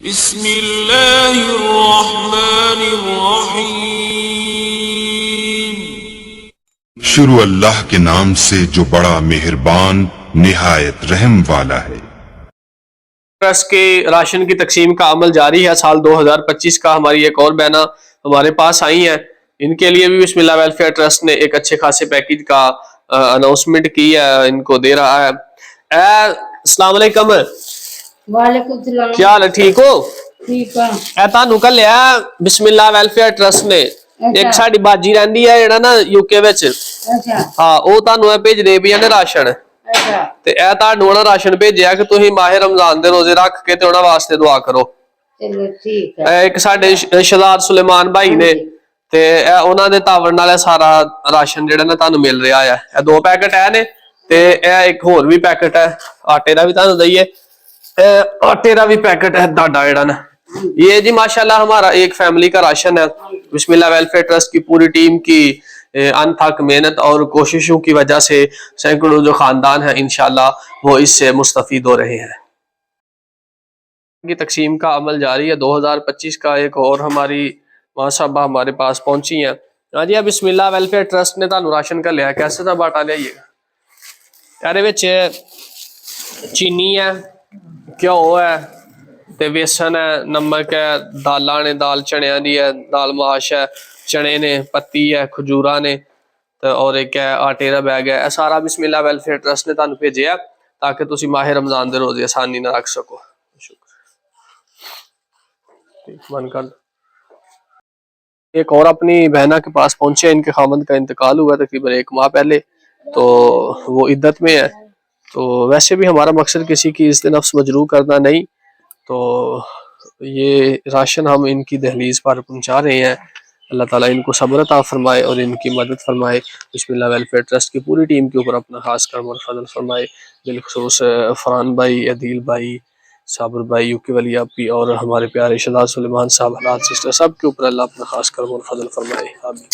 बिस्मिल्लाहिर्रहमानिर्रहीम। शुरू अल्लाह के नाम से जो बड़ा मेहरबान निहायत रहम वाला है। ट्रस्ट के राशन की तकसीम का अमल जारी है। साल 2025 का हमारी एक और बहना हमारे पास आई है, इनके लिए भी बिस्मिल्लाह वेलफेयर ट्रस्ट ने एक अच्छे खासे पैकेज का अनाउंसमेंट की है, इनको दे रहा है। अस्सलाम वालेकुम। वालेकुम सलाम। क्या हाल है, ठीक हो? ठीक है। ਤੁਹਾਨੂੰ ਕੱਲਿਆ ਬਿਸਮਿਲ੍ਲਾ ਵੈਲਫੇਅਰ ਟਰਸਟ ਨੇ ਇੱਕ ਸਾਡੀ ਬਾਜੀ ਰਹਿੰਦੀ ਹੈ ਜਿਹੜਾ ਨਾ ਯੂਕੇ ਵਿੱਚ। अच्छा ਹਾਂ, ਉਹ ਤੁਹਾਨੂੰ ਇਹ ਭੇਜਦੇ ਪਈਆਂ ਨੇ ਰਾਸ਼ਨ, अच्छा ਤੇ ਇਹ ਤੁਹਾਨੂੰ ਉਹਨਾਂ ਰਾਸ਼ਨ ਭੇਜਿਆ ਕਿ ਤੁਸੀਂ ਮਾਹਿਰ ਰਮਜ਼ਾਨ ਦੇ ਰੋਜ਼ੇ ਰੱਖ ਕੇ ਤੇ ਉਹਨਾਂ ਵਾਸਤੇ ਦੁਆ ਕਰੋ। चलो ठीक है। ਇੱਕ ਸਾਡੇ ਸ਼ਹਜ਼ਾਦ ਸੁਲੇਮਾਨ ਭਾਈ ਨੇ, ਤੇ ਇਹ ਉਹਨਾਂ ਦੇ ਤਾਵਨ ਨਾਲ ਇਹ ਸਾਰਾ ਰਾਸ਼ਨ ਜਿਹੜਾ ਨਾ ਤੁਹਾਨੂੰ ਮਿਲ ਰਿਹਾ ਹੈ। ਇਹ 2 ਪੈਕੇਟ ਹੈ ਨੇ, ਤੇ ਇਹ ਇੱਕ ਹੋਰ ਵੀ ਪੈਕੇਟ ਹੈ ਆਟੇ ਦਾ ਵੀ ਤੁਹਾਨੂੰ ਦਈਏ। आटे का भी पैकेट है दादा एड़ा ना। ये जी माशाल्लाह हमारा एक फैमिली का राशन है। बिस्मिल्लाह वेलफेयर ट्रस्ट की पूरी टीम की अनथक मेहनत और कोशिशों की वजह से सैकड़ों जो खानदान है इंशाल्लाह वो इससे मुस्तफीद हो रहे हैं। की तकसीम का अमल जारी है। 2025 का एक और हमारी मां साहबा हमारे पास पहुंची हैं। हाँ जी, बिस्मिल्लाह वेलफेयर ट्रस्ट ने तानू राशन का लिया, कैसे था बाटा लियाइएगा। यार विच चीनी है, घ्यो है, ते बेसन है, नमक है, दालां ने, दाल चणियां दी है, दाल माश है, चने ने, पत्ती है, खजूरा ने, ते और एक है आटे का बैग है। सारा बिस्मिल्लाह वेलफेयर ट्रस्ट ने तुहानू भेजिया ताकि तुसी माह रमजान दे रोजे आसानी ना रख सको। मन कर एक और अपनी बहना के पास पहुंचे, इनके खामद का इंतकाल हुआ तकरीबन 1 माह पहले, तो वो इद्दत में है। तो वैसे भी हमारा मकसद किसी की इज्जत नफ्स मजरूह करना नहीं, तो ये राशन हम इनकी दहलीज पर पहुंचा रहे हैं। अल्लाह ताला इनको सब्र अता फरमाए और इनकी मदद फरमाए। बिस्मिल्लाह वेलफेयर ट्रस्ट की पूरी टीम के ऊपर अपना खास करम और फजल फरमाए। बिलखुसूस फरहान भाई, अदील भाई, साबिर भाई, यूके वली आपी और हमारे प्यारे शहजाद सुलेमान साहब, हालात सिस्टर, सब के ऊपर अल्लाह अपना खास करम और फजल फरमाए। आमीन।